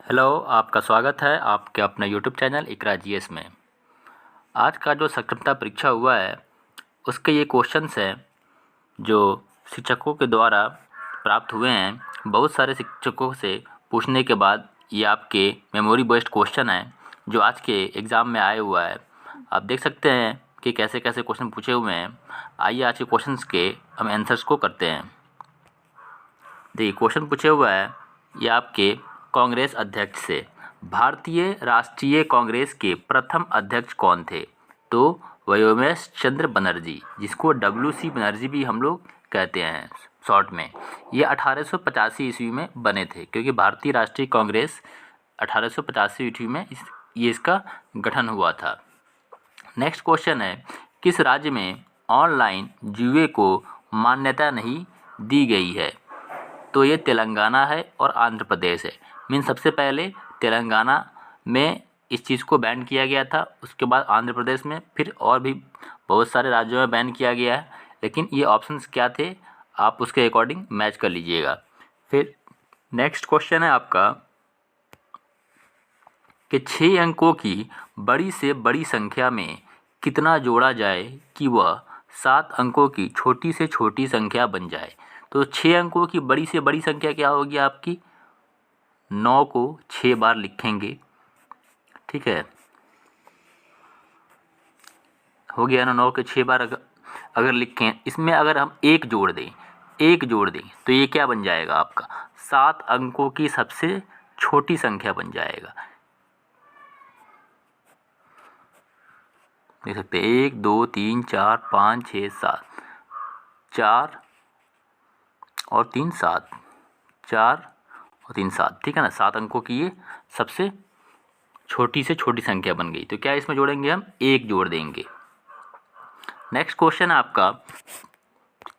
Hello, आपका स्वागत है आपके अपने यूट्यूब चैनल इकरा जीएस में। आज का जो साक्षरता परीक्षा हुआ है उसके ये क्वेश्चंस हैं जो शिक्षकों के द्वारा प्राप्त हुए हैं। बहुत सारे शिक्षकों से पूछने के बाद ये आपके मेमोरी बेस्ड क्वेश्चन हैं जो आज के एग्ज़ाम में आए हुआ है। आप देख सकते हैं कि कैसे कैसे क्वेश्चन पूछे हुए हैं। आइए आज के क्वेश्चंस के हम आंसर्स को करते हैं। देखिए क्वेश्चन पूछे हुआ है ये आपके कांग्रेस अध्यक्ष से, भारतीय राष्ट्रीय कांग्रेस के प्रथम अध्यक्ष कौन थे? तो व्योमेश चंद्र बनर्जी, जिसको WC बनर्जी भी हम लोग कहते हैं शॉर्ट में। ये 1885 ईस्वी में बने थे, क्योंकि भारतीय राष्ट्रीय कांग्रेस 1885 ईस्वी में इसका गठन हुआ था। नेक्स्ट क्वेश्चन है, किस राज्य में ऑनलाइन जुए को मान्यता नहीं दी गई है? तो ये तेलंगाना है और आंध्र प्रदेश है। सबसे पहले तेलंगाना में इस चीज़ को बैन किया गया था, उसके बाद आंध्र प्रदेश में, फिर और भी बहुत सारे राज्यों में बैन किया गया है। लेकिन ये ऑप्शंस क्या थे आप उसके अकॉर्डिंग मैच कर लीजिएगा। फिर नेक्स्ट क्वेश्चन है आपका कि 6 अंकों की बड़ी से बड़ी संख्या में कितना जोड़ा जाए कि वह 7 अंकों की छोटी से छोटी संख्या बन जाए? तो 6 अंकों की बड़ी से बड़ी संख्या क्या होगी आपकी? 9 को 6 बार लिखेंगे, ठीक है, हो गया ना। 9 के 6 बार अगर लिखें, इसमें अगर हम एक जोड़ दें तो ये क्या बन जाएगा आपका? 7 अंकों की सबसे छोटी संख्या बन जाएगा। देख सकते हैं 1 2 3 4 5 6 7, 4 और 3 7, 4 और 3 7, ठीक है ना। 7 अंकों की ये सबसे छोटी से छोटी संख्या बन गई। तो क्या इसमें जोड़ेंगे हम? 1 जोड़ देंगे। नेक्स्ट क्वेश्चन है आपका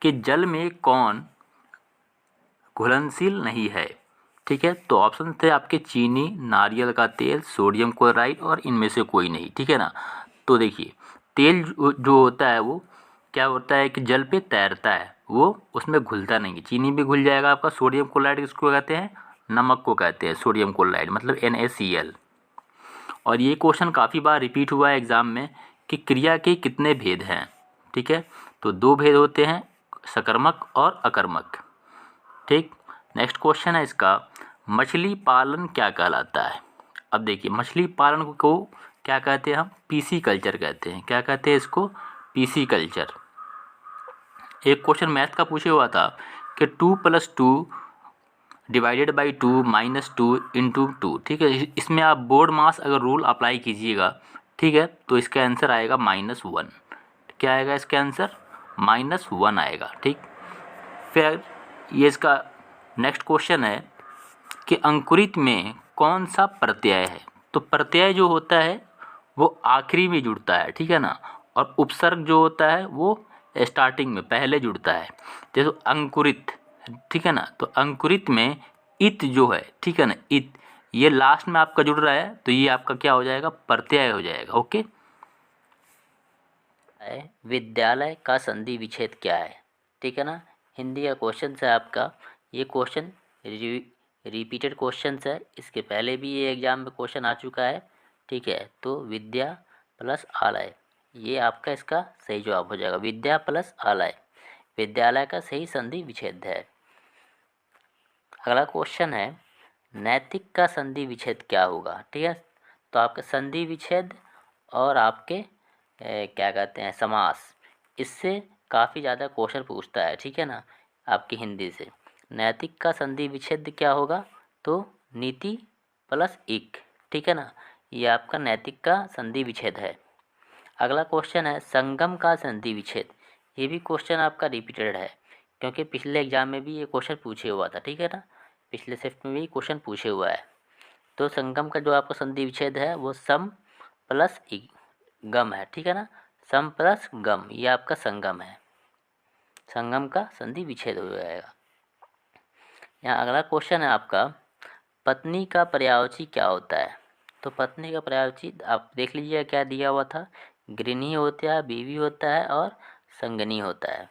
कि जल में कौन घुलनशील नहीं है? ठीक है, तो ऑप्शन थे आपके चीनी, नारियल का तेल, सोडियम क्लोराइड और इनमें से कोई नहीं, ठीक है ना। तो देखिए तेल जो होता है वो क्या होता है कि जल पे तैरता है, वो उसमें घुलता नहीं है। चीनी भी घुल जाएगा आपका। सोडियम क्लोराइड किसको कहते हैं? नमक को कहते हैं सोडियम क्लोराइड, मतलब NaCl। और ये क्वेश्चन काफ़ी बार रिपीट हुआ है एग्ज़ाम में कि क्रिया के कितने भेद हैं? ठीक है, तो 2 भेद होते हैं, सकर्मक और अकर्मक। ठीक, नेक्स्ट क्वेश्चन है इसका, मछली पालन क्या कहलाता है? अब देखिए मछली पालन को क्या कहते हैं हम? पीसी कल्चर कहते हैं। क्या कहते हैं इसको? PC culture. एक क्वेश्चन मैथ का पूछे हुआ था कि 2 + 2 डिवाइडेड बाई 2 -2 इंटू 2, ठीक है। इसमें आप बोर्ड मास अगर रूल अप्लाई कीजिएगा, ठीक है, तो इसका आंसर आएगा -1। क्या आएगा इसका आंसर? -1 आएगा, ठीक। फिर ये इसका नेक्स्ट क्वेश्चन है कि अंकुरित में कौन सा प्रत्यय है? तो प्रत्यय जो होता है वो आखिरी में जुड़ता है, ठीक है ना, और उपसर्ग जो होता है वो स्टार्टिंग में पहले जुड़ता है। जैसे अंकुरित, ठीक है ना, तो अंकुरित में इत जो है, ठीक है ना, इत ये लास्ट में आपका जुड़ रहा है, तो ये आपका क्या हो जाएगा? प्रत्यय हो जाएगा। ओके। विद्यालय का संधि विच्छेद क्या है? ठीक है ना, हिंदी का क्वेश्चन है आपका। ये क्वेश्चन रिपीटेड क्वेश्चन है, इसके पहले भी ये एग्जाम में क्वेश्चन आ चुका है, ठीक है। तो विद्या प्लस आलय, ये आपका इसका सही जवाब हो जाएगा। विद्या प्लस आलय विद्यालय का सही संधि विच्छेद है। अगला क्वेश्चन है, नैतिक का संधि विच्छेद क्या होगा? ठीक है, तो आपका संधि विच्छेद और आपके क्या कहते हैं समास, इससे काफ़ी ज़्यादा क्वेश्चन पूछता है, ठीक है ना, आपकी हिंदी से। नैतिक का संधि विच्छेद क्या होगा? तो नीति प्लस इक, ठीक है ना, ये आपका नैतिक का संधि विच्छेद है। अगला क्वेश्चन है, संगम का संधि विच्छेद। ये भी क्वेश्चन आपका रिपीटेड है, क्योंकि पिछले एग्जाम में भी ये क्वेश्चन पूछे हुआ था, ठीक है ना, पिछले शिफ्ट में भी क्वेश्चन पूछे हुआ है। तो संगम का जो आपका संधि विच्छेद है वो सम प्लस गम है, ठीक है ना, सम प्लस गम, ये आपका संगम है। संगम का संधि विच्छेद हो जाएगा। यहाँ अगला क्वेश्चन है आपका, पत्नी का पर्यायवाची क्या होता है? तो पत्नी का पर्यायवाची आप देख लीजिए क्या दिया हुआ था। गृहिणी होता है, बीवी होता है और संगनी होता है।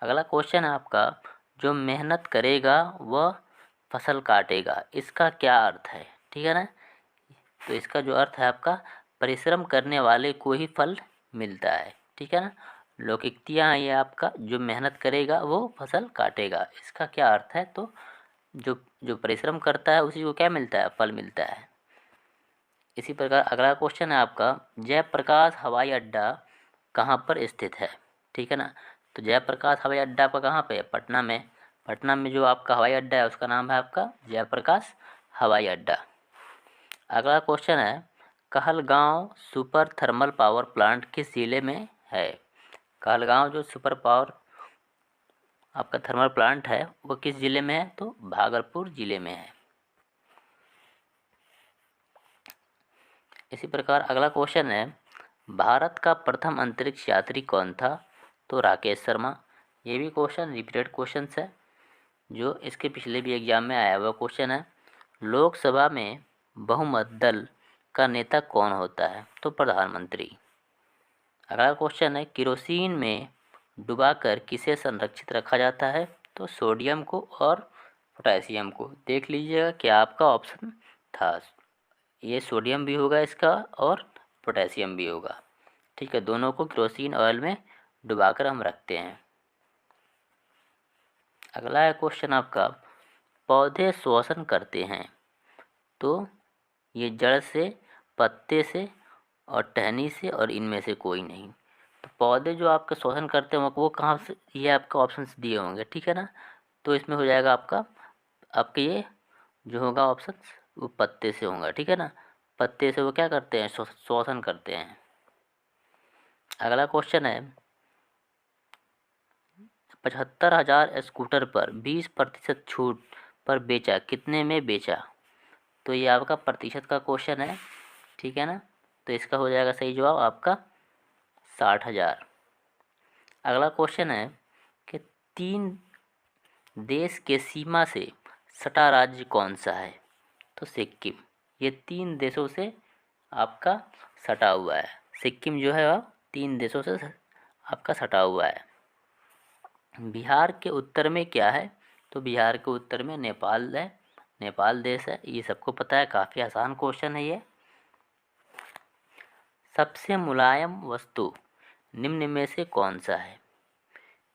अगला क्वेश्चन है आपका, जो मेहनत करेगा वह फसल काटेगा, इसका क्या अर्थ है, ठीक है ना। तो इसका जो अर्थ है आपका, परिश्रम करने वाले को ही फल मिलता है, ठीक है ना। लौकिकतियाँ ये आपका, जो मेहनत करेगा वो फसल काटेगा, इसका क्या अर्थ है, तो जो जो परिश्रम करता है उसी को क्या मिलता है, फल मिलता है। इसी प्रकार अगला क्वेश्चन है आपका, जयप्रकाश हवाई अड्डा कहाँ पर स्थित है, ठीक है ना। तो जयप्रकाश हवाई अड्डा आपका कहाँ पे है, पटना में। पटना में जो आपका हवाई अड्डा है उसका नाम है आपका जयप्रकाश हवाई अड्डा। अगला क्वेश्चन है, Kahalgaon super thermal power plant किस जिले में है। कहलगांव जो सुपर पावर आपका थर्मल प्लांट है वो किस जिले में है, तो भागलपुर जिले में है। इसी प्रकार अगला क्वेश्चन है, भारत का प्रथम अंतरिक्ष यात्री कौन था, तो राकेश शर्मा। ये भी क्वेश्चन रिपीटेड क्वेश्चन है, जो इसके पिछले भी एग्जाम में आया हुआ क्वेश्चन है। लोकसभा में बहुमत दल का नेता कौन होता है, तो प्रधानमंत्री। अगला क्वेश्चन है, केरोसिन में डुबाकर किसे संरक्षित रखा जाता है, तो सोडियम को और पोटेशियम को। देख लीजिएगा क्या आपका ऑप्शन था, ये सोडियम भी होगा इसका और पोटेशियम भी होगा, ठीक है। दोनों को केरोसिन ऑयल में डुबाकर हम रखते हैं। अगला है क्वेश्चन आपका, पौधे श्वसन करते हैं, तो ये जड़ से, पत्ते से और टहनी से, और इनमें से कोई नहीं। तो पौधे जो आपके श्वसन करते हैं वो कहाँ से, ये आपका ऑप्शन दिए होंगे, ठीक है ना। तो इसमें हो जाएगा आपका, आपके ये जो होगा ऑप्शन वो पत्ते से होगा, ठीक है ना। पत्ते से वो क्या करते हैं, श्वसन करते हैं। अगला क्वेश्चन है, 75,000 स्कूटर पर 20% छूट पर बेचा, कितने में बेचा। तो ये आपका प्रतिशत का क्वेश्चन है, ठीक है ना। तो इसका हो जाएगा सही जवाब आपका 60,000। अगला क्वेश्चन है कि 3 देश के सीमा से सटा राज्य कौन सा है, तो सिक्किम। ये 3 देशों से आपका सटा हुआ है, सिक्किम जो है वह 3 देशों से आपका सटा हुआ है। बिहार के उत्तर में क्या है, तो बिहार के उत्तर में नेपाल है, नेपाल देश है, ये सबको पता है, काफ़ी आसान क्वेश्चन है ये। सबसे मुलायम वस्तु निम्न में से कौन सा है,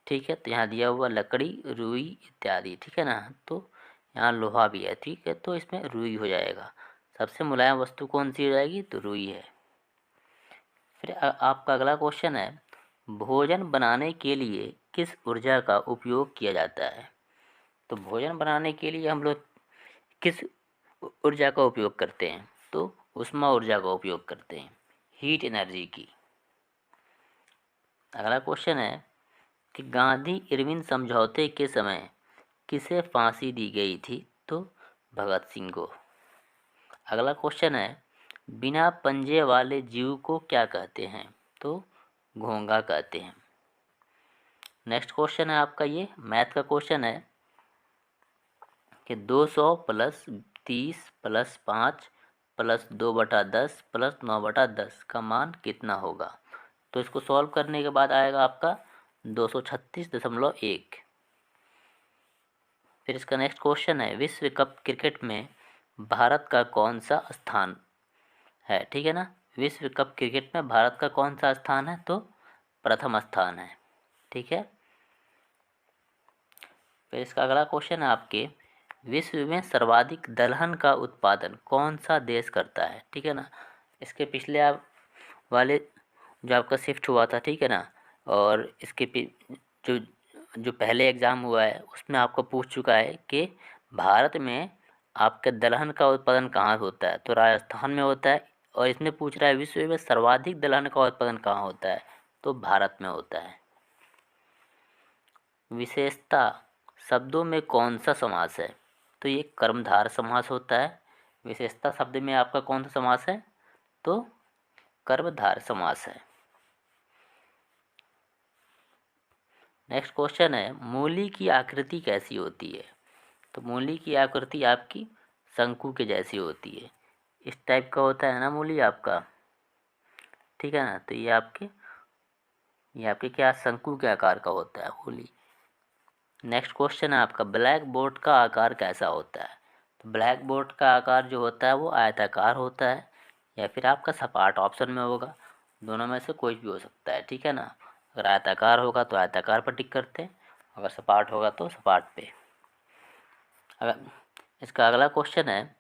ठीक है। तो यहाँ दिया हुआ लकड़ी, रुई इत्यादि, ठीक है ना। तो यहाँ लोहा भी है, ठीक है, तो इसमें रुई हो जाएगा। सबसे मुलायम वस्तु कौन सी हो जाएगी, तो रुई है। फिर आपका अगला क्वेश्चन है, भोजन बनाने के लिए किस ऊर्जा का उपयोग किया जाता है। तो भोजन बनाने के लिए हम लोग किस ऊर्जा का उपयोग करते हैं, तो ऊष्मा ऊर्जा का उपयोग करते हैं, हीट एनर्जी की। अगला क्वेश्चन है कि गांधी इरविन समझौते के समय किसे फांसी दी गई थी, तो भगत सिंह को। अगला क्वेश्चन है, बिना पंजे वाले जीव को क्या कहते हैं, तो घोंघा कहते हैं। नेक्स्ट क्वेश्चन है आपका, ये मैथ का क्वेश्चन है कि 200 प्लस 30 प्लस 5 प्लस 2/10 प्लस 9/10 का मान कितना होगा। तो इसको सॉल्व करने के बाद आएगा आपका 236.1। फिर इसका नेक्स्ट क्वेश्चन है, विश्व कप क्रिकेट में भारत का कौन सा स्थान है, ठीक है ना। विश्व कप क्रिकेट में भारत का कौन सा स्थान है, तो प्रथम स्थान है, ठीक है। फिर इसका अगला क्वेश्चन है आपके, विश्व में सर्वाधिक दलहन का उत्पादन कौन सा देश करता है, ठीक है ना। इसके पिछले आप वाले जो आपका शिफ्ट हुआ था, ठीक है ना, और इसके जो जो पहले एग्ज़ाम हुआ है उसमें आपको पूछ चुका है कि भारत में आपके दलहन का उत्पादन कहाँ होता है, तो राजस्थान में होता है। और इसमें पूछ रहा है विश्व में सर्वाधिक दलहन का उत्पादन कहाँ होता है, तो भारत में होता है। विशेषता शब्दों में कौन सा समास है, तो ये कर्मधार समास होता है। विशेषता शब्द में आपका कौन सा समास है, तो कर्मधार समास है। नेक्स्ट क्वेश्चन है, मूली की आकृति कैसी होती है। तो मूली की आकृति आपकी शंकु के जैसी होती है, इस टाइप का होता है ना मूली आपका, ठीक है ना। तो ये आपके क्या शंकु के आकार का होता है मूली। नेक्स्ट क्वेश्चन है आपका, ब्लैक बोर्ड का आकार कैसा होता है? तो ब्लैक बोर्ड का आकार जो होता है वो आयताकार होता है या फिर आपका सपाट ऑप्शन में होगा, दोनों में से कोई भी हो सकता है, ठीक है ना। अगर आयताकार होगा तो आयताकार पर टिक करते हैं, अगर सपाट होगा तो सपाट पे। अगर इसका अगला क्वेश्चन है,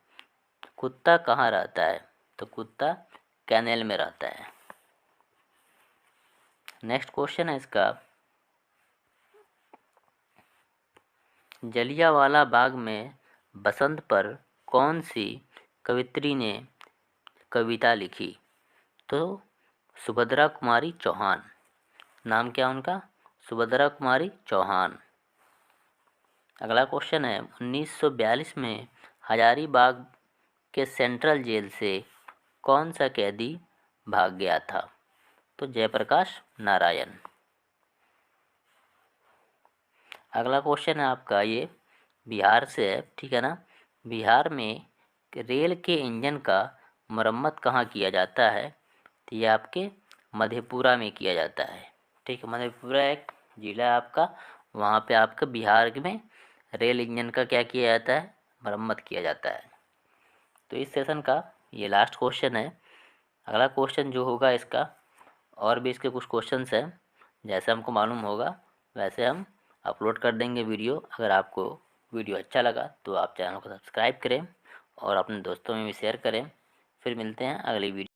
कुत्ता कहाँ रहता है? तो कुत्ता कैनेल में रहता है। नेक्स्ट क्वेश्चन है इसका, जलियांवाला बाग में बसंत पर कौन सी कवियत्री ने कविता लिखी? तो सुभद्रा कुमारी चौहान। नाम क्या उनका? सुभद्रा कुमारी चौहान। अगला क्वेश्चन है, 1942 में हजारीबाग के सेंट्रल जेल से कौन सा कैदी भाग गया था? तो जयप्रकाश नारायण। अगला क्वेश्चन है आपका, ये बिहार से है, ठीक है ना। बिहार में रेल के इंजन का मरम्मत कहाँ किया जाता है? तो ये आपके मधेपुरा में किया जाता है, ठीक है। मधेपुरा एक ज़िला है आपका, वहाँ पे आपका बिहार में रेल इंजन का क्या किया जाता है? मरम्मत किया जाता है। तो इस सेशन का ये लास्ट क्वेश्चन है। अगला क्वेश्चन जो होगा इसका, और भी इसके कुछ क्वेश्चंस हैं, जैसे हमको मालूम होगा वैसे हम अपलोड कर देंगे वीडियो। अगर आपको वीडियो अच्छा लगा तो आप चैनल को सब्सक्राइब करें और अपने दोस्तों में भी शेयर करें। फिर मिलते हैं अगली वीडियो।